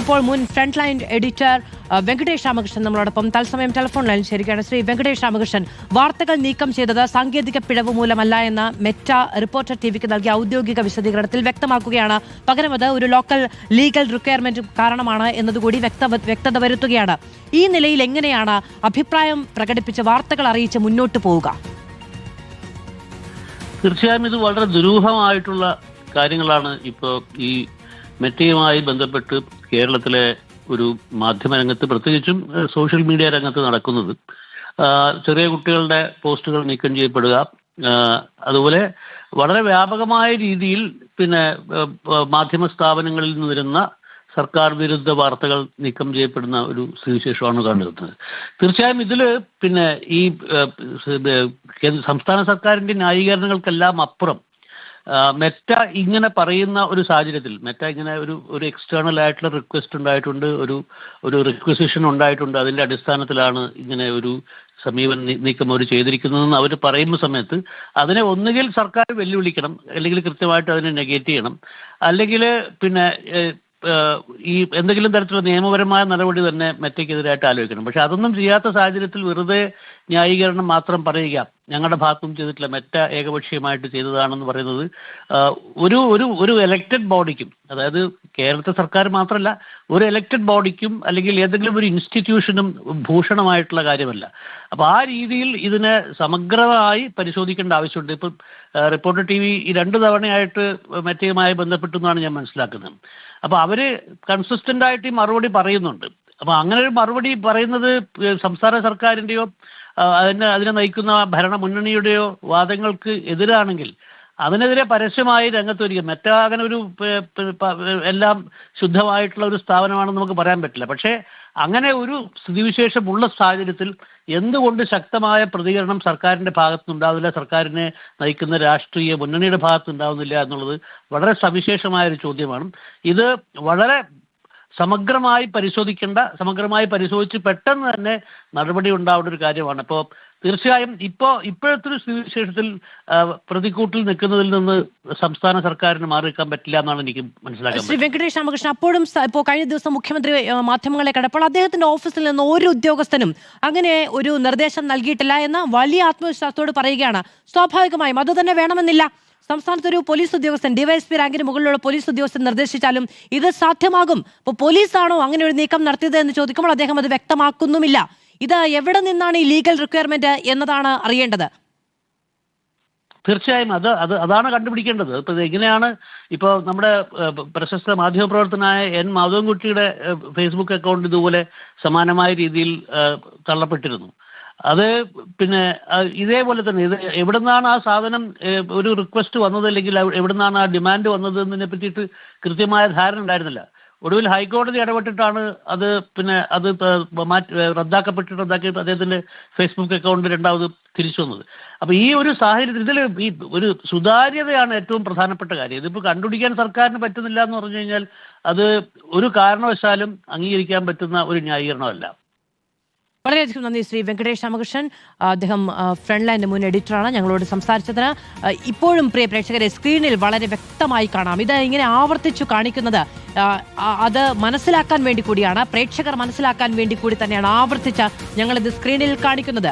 ഇപ്പോൾ മുൻ front line editor Venkatesh Ramakrishnan നമ്മളോടൊപ്പം തത്സമയം ടെലിഫോൺ ലൈൻ ശരിക്കാണ്. ശ്രീ വെങ്കടേഷ് രാമകൃഷ്ണൻ, വാർത്തകൾ നീക്കം ചെയ്തത് സാങ്കേതിക പിഴവ് മൂലമല്ല എന്ന് മെറ്റ റിപ്പോർട്ടർ ടിവിക്ക് നൽകിയ ഔദ്യോഗിക വിശദീകരണത്തിൽ വ്യക്തമാക്കുകയാണ്. പകരം അത് ഒരു ലോക്കൽ ലീഗൽ റിക്വയർമെന്റ് കാരണമാണ് എന്നതുകൂടി വ്യക്തത വരുത്തുകയാണ്. ഈ നിലയിൽ എങ്ങനെയാണ് അഭിപ്രായം പ്രകടിപ്പിച്ച് വാർത്തകൾ അറിയിച്ച് മുന്നോട്ട് പോവുക? തീർച്ചയായും ഇത് വളരെ ദുരൂഹമായിട്ടുള്ള കാര്യങ്ങളാണ് ഇപ്പോൾ ഈ മെറ്റയുമായി ബന്ധപ്പെട്ട് കേരളത്തിലെ ഒരു മാധ്യമരംഗത്ത്, പ്രത്യേകിച്ചും സോഷ്യൽ മീഡിയ രംഗത്ത് നടക്കുന്നത്. ചെറിയ കുട്ടികളുടെ പോസ്റ്റുകൾ നീക്കം ചെയ്യപ്പെടുക, അതുപോലെ വളരെ വ്യാപകമായ രീതിയിൽ മാധ്യമ സ്ഥാപനങ്ങളിൽ നിന്ന് വരുന്ന സർക്കാർ വിരുദ്ധ വാർത്തകൾ നീക്കം ചെയ്യപ്പെടുന്ന ഒരു സ്ഥിതിവിശേഷമാണ് കണ്ടെത്തുന്നത്. തീർച്ചയായും ഇതിൽ ഈ സംസ്ഥാന സർക്കാരിൻ്റെ ന്യായീകരണങ്ങൾക്കെല്ലാം അപ്പുറം മെറ്റ ഇങ്ങനെ പറയുന്ന ഒരു സാഹചര്യത്തിൽ, മെറ്റ ഇങ്ങനെ ഒരു എക്സ്റ്റേണൽ ആയിട്ടുള്ള റിക്വസ്റ്റ് ഉണ്ടായിട്ടുണ്ട്, ഒരു റിക്വസിഷൻ ഉണ്ടായിട്ടുണ്ട്. അതിൻ്റെ അടിസ്ഥാനത്തിലാണ് ഇങ്ങനെ ഒരു നീക്കം അവർ ചെയ്തിരിക്കുന്നതെന്ന് അവർ പറയുന്ന സമയത്ത് അതിനെ ഒന്നുകിൽ സർക്കാർ വെല്ലുവിളിക്കണം, അല്ലെങ്കിൽ കൃത്യമായിട്ട് അതിനെ നെഗേറ്റ് ചെയ്യണം, അല്ലെങ്കിൽ ഈ എന്തെങ്കിലും തരത്തിലുള്ള നിയമപരമായ നടപടി തന്നെ മെറ്റയ്ക്കെതിരായിട്ട് ആലോചിക്കണം. പക്ഷെ അതൊന്നും ചെയ്യാത്ത സാഹചര്യത്തിൽ വെറുതെ ന്യായീകരണം മാത്രം പറയുക, ഞങ്ങളുടെ ഭാഗത്തും ചെയ്തിട്ടില്ല, മെറ്റ ഏകപക്ഷീയമായിട്ട് ചെയ്തതാണെന്ന് പറയുന്നത് ഒരു എലക്റ്റഡ് ബോഡിക്കും, അതായത് കേരളത്തെ സർക്കാർ മാത്രമല്ല, ഒരു എലക്റ്റഡ് ബോഡിക്കും അല്ലെങ്കിൽ ഏതെങ്കിലും ഒരു ഇൻസ്റ്റിറ്റ്യൂഷനും ഭൂഷണമായിട്ടുള്ള കാര്യമല്ല. അപ്പോൾ ആ രീതിയിൽ ഇതിനെ സമഗ്രമായി പരിശോധിക്കേണ്ട ആവശ്യമുണ്ട്. ഇപ്പം റിപ്പോർട്ടർ ടി വി 2 തവണയായിട്ട് മെറ്റയുമായി ബന്ധപ്പെട്ടെന്നാണ് ഞാൻ മനസ്സിലാക്കുന്നത്. അപ്പോൾ അവർ കൺസിസ്റ്റൻ്റ് ആയിട്ട് ഈ മറുപടി പറയുന്നുണ്ട്. അപ്പോൾ അങ്ങനെ ഒരു മറുപടി പറയുന്നത് സംസ്ഥാന സർക്കാരിൻ്റെയോ അതിനെ നയിക്കുന്ന ഭരണമുന്നണിയുടെയോ വാദങ്ങൾക്ക് എതിരാണെങ്കിൽ അതിനെതിരെ പരസ്യമായി രംഗത്ത് വരിക. മെറ്റ അങ്ങനെ ഒരു എല്ലാം ശുദ്ധമായിട്ടുള്ള ഒരു സ്ഥാപനമാണെന്ന് നമുക്ക് പറയാൻ പറ്റില്ല. പക്ഷേ അങ്ങനെ ഒരു സ്ഥിതിവിശേഷമുള്ള സാഹചര്യത്തിൽ എന്തുകൊണ്ട് ശക്തമായ പ്രതികരണം സർക്കാരിൻ്റെ ഭാഗത്തുനിന്നുണ്ടാവില്ല, സർക്കാരിനെ നയിക്കുന്ന രാഷ്ട്രീയ മുന്നണിയുടെ ഭാഗത്തുനിന്നുണ്ടാവുന്നില്ല എന്നുള്ളത് വളരെ സവിശേഷമായ ഒരു ചോദ്യമാണ്. ഇത് വളരെ സമഗ്രമായി പരിശോധിച്ച് പെട്ടെന്ന് തന്നെ നടപടി ഉണ്ടാവേണ്ട ഒരു കാര്യമാണ്. അപ്പോൾ തീർച്ചയായും ഇപ്പോഴത്തെ ഒരു സ്ഥിതിവിശേഷത്തിൽ പ്രതിക്കൂട്ടിൽ നിൽക്കുന്നതിൽ നിന്ന് സംസ്ഥാന സർക്കാരിന് മാറി നിൽക്കാൻ പറ്റില്ല എന്നാണ് എനിക്ക് മനസ്സിലാക്കാൻ. ശ്രീ വെങ്കടേഷ് രാമകൃഷ്ണൻ, അപ്പോഴും ഇപ്പോൾ കഴിഞ്ഞ ദിവസം മുഖ്യമന്ത്രി മാധ്യമങ്ങളെ കണ്ടപ്പോൾ അദ്ദേഹത്തിന്റെ ഓഫീസിൽ നിന്ന് ഒരു ഉദ്യോഗസ്ഥനും അങ്ങനെ ഒരു നിർദ്ദേശം നൽകിയിട്ടില്ല എന്ന് വലിയ ആത്മവിശ്വാസത്തോട് പറയുകയാണ്. സ്വാഭാവികമായും അത് തന്നെ വേണമെന്നില്ല. സംസ്ഥാനത്ത് ഒരു പോലീസ് ഉദ്യോഗസ്ഥൻ, ഡിവൈഎസ്പി റാങ്കിന് മുകളിലുള്ള പോലീസ് ഉദ്യോഗസ്ഥൻ നിർദ്ദേശിച്ചാലും ഇത് സാധ്യമാകും. ഇപ്പോൾ പോലീസാണോ അങ്ങനെ ഒരു നീക്കം നടത്തിയത് എന്ന് ചോദിക്കുമ്പോൾ അദ്ദേഹം അത് വ്യക്തമാക്കുന്നുമില്ല. ഇത് എവിടെ നിന്നാണ് ഈ ലീഗൽ റിക്വയർമെന്റ് എന്നതാണ് അറിയേണ്ടത്. തീർച്ചയായും അതാണ് കണ്ടുപിടിക്കേണ്ടത്. ഇപ്പോൾ എങ്ങനെയാണ് ഇപ്പോൾ നമ്മുടെ പ്രശസ്ത മാധ്യമപ്രവർത്തനായ എൻ മാധവൻകുട്ടിയുടെ ഫേസ്ബുക്ക് അക്കൗണ്ട് ഇതുപോലെ സമാനമായ രീതിയിൽ തള്ളപ്പെട്ടിരുന്നു. അത് ഇതേപോലെ തന്നെ ഇത് എവിടെ നിന്നാണ് ആ സാധനം ഒരു റിക്വസ്റ്റ് വന്നത്, അല്ലെങ്കിൽ എവിടെ നിന്നാണ് ആ ഡിമാൻഡ് വന്നത് എന്നതിനെ പറ്റിയിട്ട് കൃത്യമായ ധാരണ ഉണ്ടായിരുന്നില്ല. ഒടുവിൽ ഹൈക്കോടതി ഇടപെട്ടിട്ടാണ് അത് റദ്ദാക്കി അദ്ദേഹത്തിൻ്റെ ഫേസ്ബുക്ക് അക്കൗണ്ട് രണ്ടാമത് തിരിച്ചു വന്നത്. അപ്പോൾ ഈ ഒരു സാഹചര്യത്തിൽ ഇതിൽ ഈ ഒരു സുതാര്യതയാണ് ഏറ്റവും പ്രധാനപ്പെട്ട കാര്യം. ഇതിപ്പോൾ കണ്ടുപിടിക്കാൻ സർക്കാരിന് പറ്റുന്നില്ല എന്ന് പറഞ്ഞു കഴിഞ്ഞാൽ അത് ഒരു കാരണവശാലും അംഗീകരിക്കാൻ പറ്റുന്ന ഒരു ന്യായീകരണമല്ല. വളരെയധികം നന്ദി ശ്രീ വെങ്കടേഷ് രാമകൃഷ്ണൻ. അദ്ദേഹം ഫ്രണ്ട് ലൈൻ്റെ മുൻ എഡിറ്ററാണ്. ഞങ്ങളോട് സംസാരിച്ചതിന്. ഇപ്പോഴും പ്രിയ പ്രേക്ഷകരെ, സ്ക്രീനിൽ വളരെ വ്യക്തമായി കാണാം. ഇത് ഇങ്ങനെ ആവർത്തിച്ചു കാണിക്കുന്നത് അത് മനസ്സിലാക്കാൻ വേണ്ടി കൂടിയാണ്, പ്രേക്ഷകർ മനസ്സിലാക്കാൻ വേണ്ടി കൂടി തന്നെയാണ് ആവർത്തിച്ച് ഞങ്ങളിത് സ്ക്രീനിൽ കാണിക്കുന്നത്.